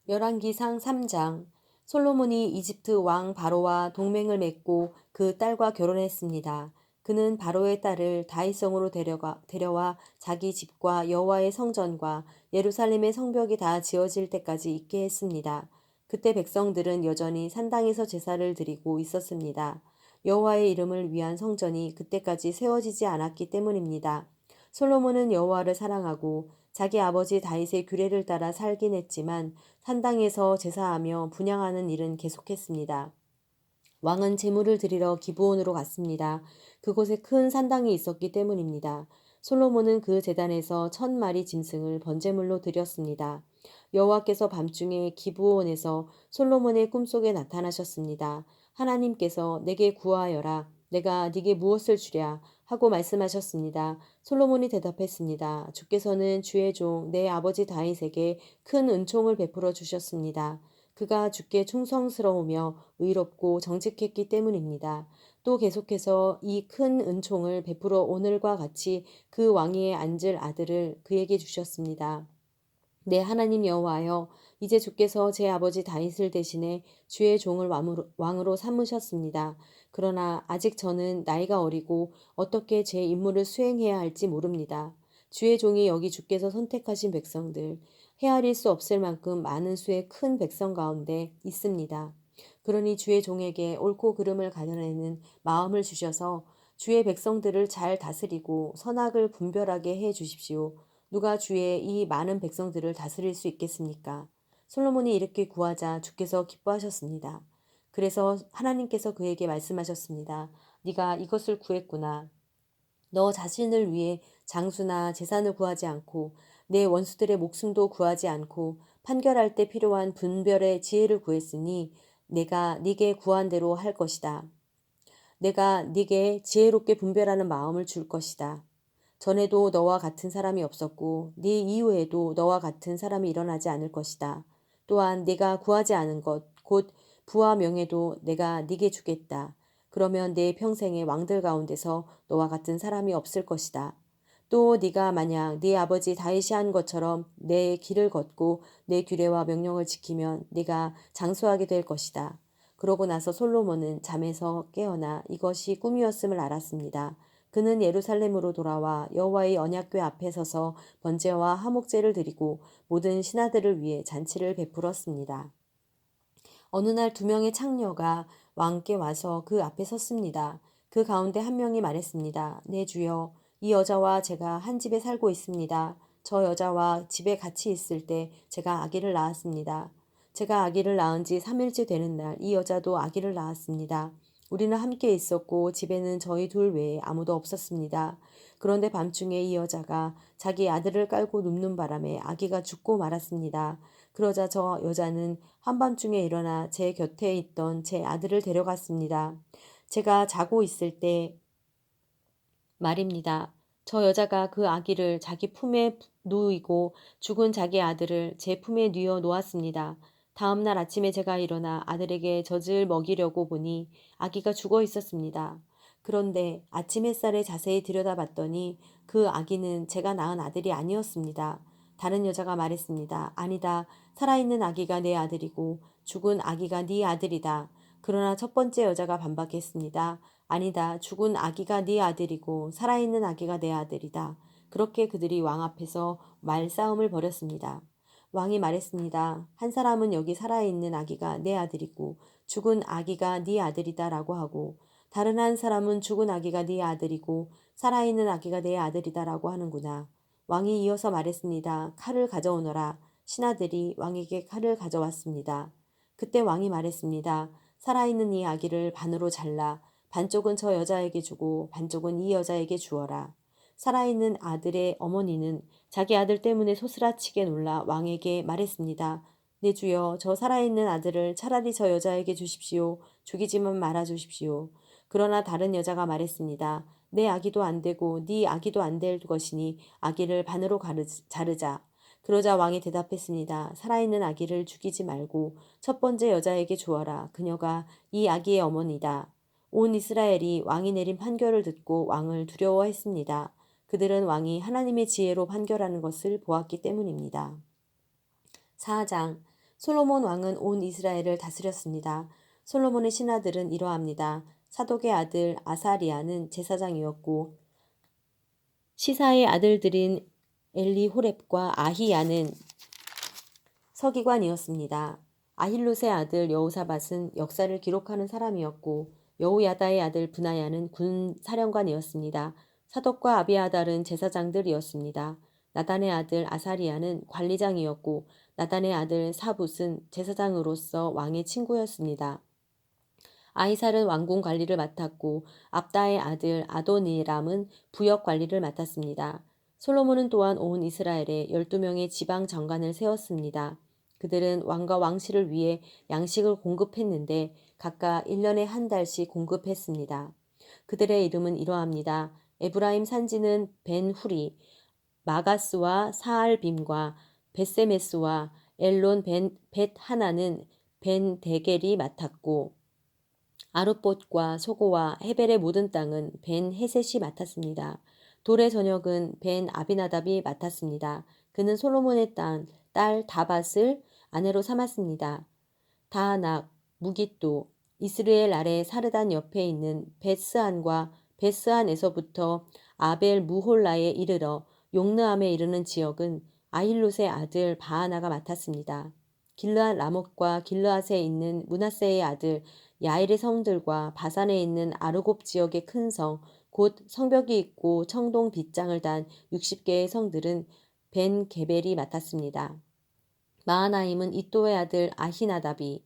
열왕기상 3장. 솔로몬이 이집트 왕 바로와 동맹을 맺고 그 딸과 결혼했습니다. 그는 바로의 딸을 다윗성으로 데려와 자기 집과 여호와의 성전과 예루살렘의 성벽이 다 지어질 때까지 있게 했습니다. 그때 백성들은 여전히 산당에서 제사를 드리고 있었습니다. 여호와의 이름을 위한 성전이 그때까지 세워지지 않았기 때문입니다. 솔로몬은 여호와를 사랑하고 자기 아버지 다윗의 규례를 따라 살긴 했지만 산당에서 제사하며 분향하는 일은 계속했습니다. 왕은 제물을 드리러 기브온으로 갔습니다. 그곳에 큰 산당이 있었기 때문입니다. 솔로몬은 그 제단에서 1,000마리 짐승을 번제물로 드렸습니다. 여호와께서 밤중에 기브온에서 솔로몬의 꿈속에 나타나셨습니다. 하나님께서 내게 구하여라. 내가 네게 무엇을 주랴 하고 말씀하셨습니다. 솔로몬이 대답했습니다. 주께서는 주의 종 내 아버지 다윗에게 큰 은총을 베풀어 주셨습니다. 그가 주께 충성스러우며 의롭고 정직했기 때문입니다. 또 계속해서 이 큰 은총을 베풀어 오늘과 같이 그 왕위에 앉을 아들을 그에게 주셨습니다. 네, 하나님 여호와여, 이제 주께서 제 아버지 다윗을 대신해 주의 종을 왕으로 삼으셨습니다. 그러나 아직 저는 나이가 어리고 어떻게 제 임무를 수행해야 할지 모릅니다. 주의 종이 여기 주께서 선택하신 백성들, 헤아릴 수 없을 만큼 많은 수의 큰 백성 가운데 있습니다. 그러니 주의 종에게 옳고 그름을 가려내는 마음을 주셔서 주의 백성들을 잘 다스리고 선악을 분별하게 해 주십시오. 누가 주의 이 많은 백성들을 다스릴 수 있겠습니까? 솔로몬이 이렇게 구하자 주께서 기뻐하셨습니다. 그래서 하나님께서 그에게 말씀하셨습니다. 네가 이것을 구했구나. 너 자신을 위해 장수나 재산을 구하지 않고 내 원수들의 목숨도 구하지 않고 판결할 때 필요한 분별의 지혜를 구했으니 내가 네게 구한 대로 할 것이다. 내가 네게 지혜롭게 분별하는 마음을 줄 것이다. 전에도 너와 같은 사람이 없었고 네 이후에도 너와 같은 사람이 일어나지 않을 것이다. 또한 네가 구하지 않은 것, 곧 부와 명예도 내가 네게 주겠다. 그러면 내 평생의 왕들 가운데서 너와 같은 사람이 없을 것이다. 또 네가 만약 네 아버지 다윗이 한 것처럼 내 길을 걷고 내 규례와 명령을 지키면 네가 장수하게 될 것이다. 그러고 나서 솔로몬은 잠에서 깨어나 이것이 꿈이었음을 알았습니다. 그는 예루살렘으로 돌아와 여호와의 언약궤 앞에 서서 번제와 화목제를 드리고 모든 신하들을 위해 잔치를 베풀었습니다. 어느 날 2명의 창녀가 왕께 와서 그 앞에 섰습니다. 그 가운데 한 명이 말했습니다. 네, 주여, 이 여자와 제가 한 집에 살고 있습니다. 저 여자와 집에 같이 있을 때 제가 아기를 낳았습니다. 제가 아기를 낳은 지 3일째 되는 날 이 여자도 아기를 낳았습니다. 우리는 함께 있었고 집에는 저희 둘 외에 아무도 없었습니다. 그런데 밤중에 이 여자가 자기 아들을 깔고 눕는 바람에 아기가 죽고 말았습니다. 그러자 저 여자는 한밤중에 일어나 제 곁에 있던 제 아들을 데려갔습니다. 제가 자고 있을 때 말입니다. 저 여자가 그 아기를 자기 품에 누이고 죽은 자기 아들을 제 품에 뉘어 놓았습니다. 다음 날 아침에 제가 일어나 아들에게 젖을 먹이려고 보니 아기가 죽어 있었습니다. 그런데 아침 햇살에 자세히 들여다봤더니 그 아기는 제가 낳은 아들이 아니었습니다. 다른 여자가 말했습니다. 아니다. 살아있는 아기가 내 아들이고 죽은 아기가 네 아들이다. 그러나 첫 번째 여자가 반박했습니다. 아니다. 죽은 아기가 네 아들이고 살아있는 아기가 내 아들이다. 그렇게 그들이 왕 앞에서 말싸움을 벌였습니다. 왕이 말했습니다. 한 사람은 여기 살아있는 아기가 내 아들이고 죽은 아기가 네 아들이다라고 하고 다른 한 사람은 죽은 아기가 네 아들이고 살아있는 아기가 내 아들이다라고 하는구나. 왕이 이어서 말했습니다. 칼을 가져오너라. 신하들이 왕에게 칼을 가져왔습니다. 그때 왕이 말했습니다. 살아있는 이 아기를 반으로 잘라 반쪽은 저 여자에게 주고 반쪽은 이 여자에게 주어라. 살아있는 아들의 어머니는 자기 아들 때문에 소스라치게 놀라 왕에게 말했습니다. 내 주여, 저 살아있는 아들을 차라리 저 여자에게 주십시오. 죽이지만 말아 주십시오. 그러나 다른 여자가 말했습니다. 내 아기도 안 되고 네 아기도 안 될 것이니 아기를 반으로 자르자. 그러자 왕이 대답했습니다. 살아있는 아기를 죽이지 말고 첫 번째 여자에게 주어라. 그녀가 이 아기의 어머니다. 온 이스라엘이 왕이 내린 판결을 듣고 왕을 두려워했습니다. 그들은 왕이 하나님의 지혜로 판결하는 것을 보았기 때문입니다. 4장. 솔로몬 왕은 온 이스라엘을 다스렸습니다. 솔로몬의 신하들은 이러합니다. 사독의 아들 아사리아는 제사장이었고 시사의 아들들인 엘리호렙과 아히야는 서기관이었습니다. 아힐롯의 아들 여호사밧은 역사를 기록하는 사람이었고 여호야다의 아들 브나야는 군 사령관이었습니다. 사독과 아비아달은 제사장들이었습니다. 나단의 아들 아사리아는 관리장이었고 나단의 아들 사붓은 제사장으로서 왕의 친구였습니다. 아이살은 왕궁 관리를 맡았고 압다의 아들 아도니람은 부역 관리를 맡았습니다. 솔로몬은 또한 온 이스라엘에 12명의 지방 장관을 세웠습니다. 그들은 왕과 왕실을 위해 양식을 공급했는데 각각 1년에 한 달씩 공급했습니다. 그들의 이름은 이러합니다. 에브라임 산지는 벤후리, 마가스와 사알빔과 벳세메스와 엘론 벳 하나는 벤 데겔이 맡았고 아룻봇과 소고와 헤벨의 모든 땅은 벤 헤셋이 맡았습니다. 돌의 전역은 벤 아비나답이 맡았습니다. 그는 솔로몬의 딸 다밧을 아내로 삼았습니다. 다하낙, 무깃도, 이스라엘 아래 사르단 옆에 있는 베스안과 베스안에서부터 아벨 무홀라에 이르러 용르암에 이르는 지역은 아힐롯의 아들 바하나가 맡았습니다. 길르앗 라못과 길르앗에 있는 므낫세의 아들 야일의 성들과 바산에 있는 아르곱 지역의 큰 성, 곧 성벽이 있고 청동 빗장을 단 60개의 성들은 벤 게벨이 맡았습니다. 마하나임은 이또의 아들 아히나답이,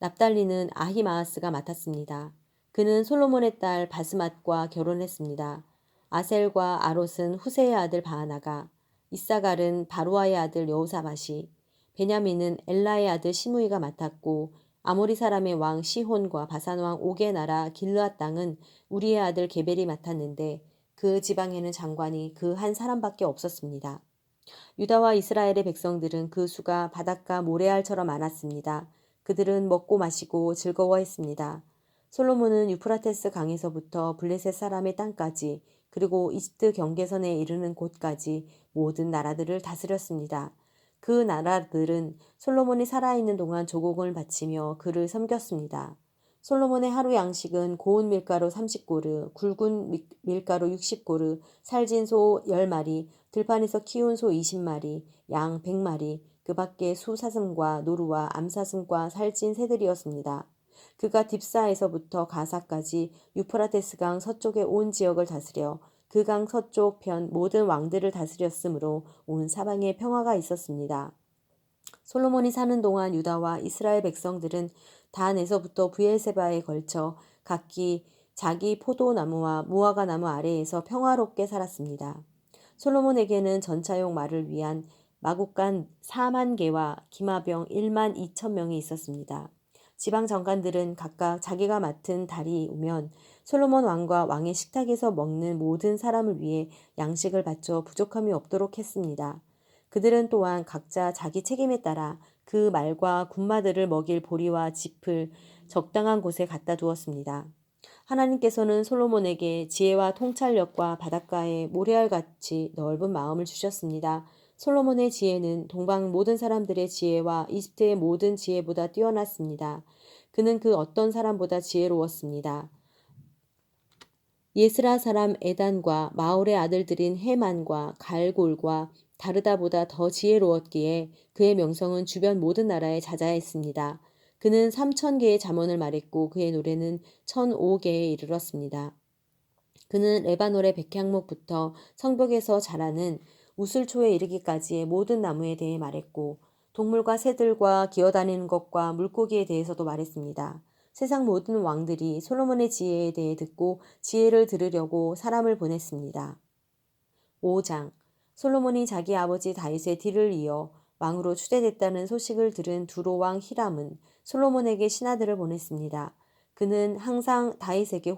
납달리는 아히마아스가 맡았습니다. 그는 솔로몬의 딸 바스맛과 결혼했습니다. 아셀과 아롯은 후세의 아들 바하나가, 이사갈은 바루아의 아들 여호사밧이, 베냐민은 엘라의 아들 시므이가 맡았고 아모리 사람의 왕 시혼과 바산 왕 옥의 나라 길르앗 땅은 우리의 아들 게벨이 맡았는데 그 지방에는 장관이 그 한 사람밖에 없었습니다. 유다와 이스라엘의 백성들은 그 수가 바닷가 모래알처럼 많았습니다. 그들은 먹고 마시고 즐거워했습니다. 솔로몬은 유프라테스 강에서부터 블레셋 사람의 땅까지 그리고 이집트 경계선에 이르는 곳까지 모든 나라들을 다스렸습니다. 그 나라들은 솔로몬이 살아있는 동안 조공을 바치며 그를 섬겼습니다. 솔로몬의 하루 양식은 고운 밀가루 30고르, 굵은 밀가루 60고르, 살진 소 10마리, 들판에서 키운 소 20마리, 양 100마리, 그 밖에 수사슴과 노루와 암사슴과 살찐 새들이었습니다. 그가 딥사에서부터 가사까지 유프라테스강 서쪽의 온 지역을 다스려 그 강 서쪽 편 모든 왕들을 다스렸으므로 온 사방에 평화가 있었습니다. 솔로몬이 사는 동안 유다와 이스라엘 백성들은 단에서부터 브엘세바에 걸쳐 각기 자기 포도나무와 무화과 나무 아래에서 평화롭게 살았습니다. 솔로몬에게는 전차용 말을 위한 마국간 4만 개와 기마병 1만 2천 명이 있었습니다. 지방 장관들은 각각 자기가 맡은 달이 오면 솔로몬 왕과 왕의 식탁에서 먹는 모든 사람을 위해 양식을 바쳐 부족함이 없도록 했습니다. 그들은 또한 각자 자기 책임에 따라 그 말과 군마들을 먹일 보리와 짚을 적당한 곳에 갖다 두었습니다. 하나님께서는 솔로몬에게 지혜와 통찰력과 바닷가의 모래알같이 넓은 마음을 주셨습니다. 솔로몬의 지혜는 동방 모든 사람들의 지혜와 이집트의 모든 지혜보다 뛰어났습니다. 그는 그 어떤 사람보다 지혜로웠습니다. 예스라 사람 에단과 마올의 아들들인 헤만과 갈골과 다르다보다 더 지혜로웠기에 그의 명성은 주변 모든 나라에 자자했습니다. 그는 3,000개의 잠언을 말했고 그의 노래는 1,005개에 이르렀습니다. 그는 레바논의 백향목부터 성벽에서 자라는 우슬초에 이르기까지의 모든 나무에 대해 말했고 동물과 새들과 기어다니는 것과 물고기에 대해서도 말했습니다. 세상 모든 왕들이 솔로몬의 지혜에 대해 듣고 지혜를 들으려고 사람을 보냈습니다. 5장 솔로몬이 자기 아버지 다윗의 뒤를 이어 왕으로 추대됐다는 소식을 들은 두로왕 히람은 솔로몬에게 신하들을 보냈습니다. 그는 항상 다윗에게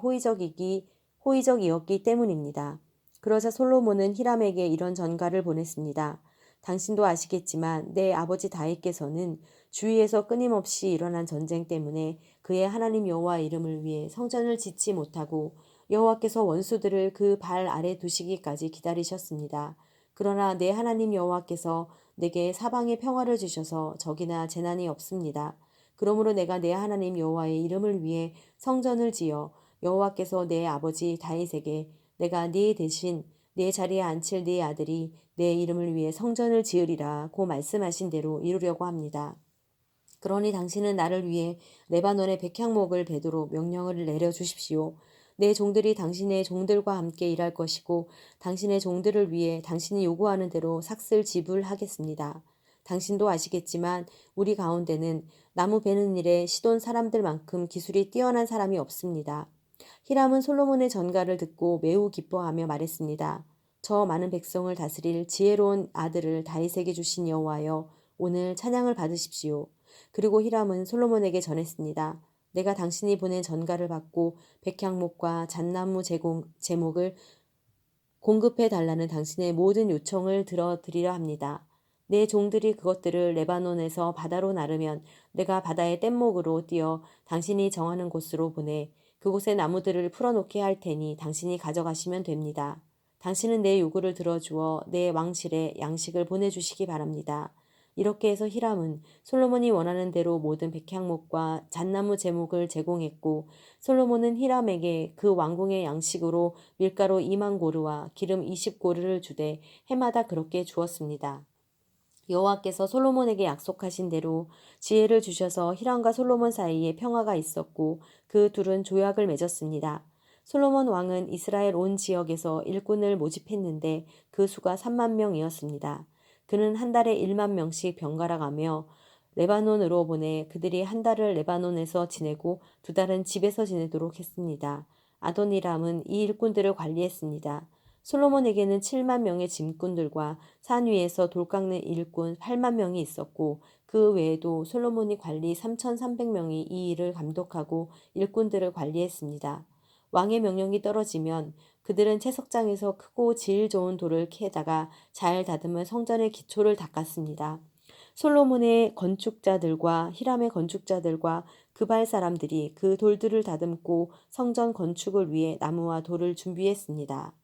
호의적이었기 때문입니다. 그러자 솔로몬은 히람에게 이런 전가를 보냈습니다. 당신도 아시겠지만 내 아버지 다윗께서는 주위에서 끊임없이 일어난 전쟁 때문에 그의 하나님 여호와 이름을 위해 성전을 짓지 못하고 여호와께서 원수들을 그 발 아래 두시기까지 기다리셨습니다. 그러나 내 하나님 여호와께서 내게 사방에 평화를 주셔서 적이나 재난이 없습니다. 그러므로 내가 내 하나님 여호와의 이름을 위해 성전을 지어 여호와께서 내 아버지 다윗에게 내가 네 대신 내 자리에 앉힐 네 아들이 내 이름을 위해 성전을 지으리라고 말씀하신 대로 이루려고 합니다. 그러니 당신은 나를 위해 레바논의 백향목을 베도록 명령을 내려 주십시오. 내 종들이 당신의 종들과 함께 일할 것이고 당신의 종들을 위해 당신이 요구하는 대로 삭슬 지불하겠습니다. 당신도 아시겠지만 우리 가운데는 나무 베는 일에 시돈 사람들만큼 기술이 뛰어난 사람이 없습니다. 히람은 솔로몬의 전가를 듣고 매우 기뻐하며 말했습니다. 저 많은 백성을 다스릴 지혜로운 아들을 다윗에게 주신 여호와여, 오늘 찬양을 받으십시오. 그리고 히람은 솔로몬에게 전했습니다. 내가 당신이 보낸 전가를 받고 백향목과 잣나무 제목을 공급해 달라는 당신의 모든 요청을 들어드리려 합니다. 내 종들이 그것들을 레바논에서 바다로 나르면 내가 바다의 뗏목으로 띄어 당신이 정하는 곳으로 보내 그곳에 나무들을 풀어놓게 할 테니 당신이 가져가시면 됩니다. 당신은 내 요구를 들어주어 내 왕실에 양식을 보내주시기 바랍니다. 이렇게 해서 히람은 솔로몬이 원하는 대로 모든 백향목과 잣나무 제목을 제공했고 솔로몬은 히람에게 그 왕궁의 양식으로 밀가루 2만 고르와 기름 20고르를 주되 해마다 그렇게 주었습니다. 여호와께서 솔로몬에게 약속하신 대로 지혜를 주셔서 히람과 솔로몬 사이에 평화가 있었고 그 둘은 조약을 맺었습니다. 솔로몬 왕은 이스라엘 온 지역에서 일꾼을 모집했는데 그 수가 3만 명이었습니다. 그는 한 달에 1만 명씩 번갈아 가며 레바논으로 보내 그들이 한 달을 레바논에서 지내고 두 달은 집에서 지내도록 했습니다. 아도니람은 이 일꾼들을 관리했습니다. 솔로몬에게는 7만 명의 짐꾼들과 산 위에서 돌 깎는 일꾼 8만 명이 있었고 그 외에도 솔로몬이 관리 3,300명이 이 일을 감독하고 일꾼들을 관리했습니다. 왕의 명령이 떨어지면 그들은 채석장에서 크고 질 좋은 돌을 캐다가 잘 다듬은 성전의 기초를 닦았습니다. 솔로몬의 건축자들과 히람의 건축자들과 그발 사람들이 그 돌들을 다듬고 성전 건축을 위해 나무와 돌을 준비했습니다.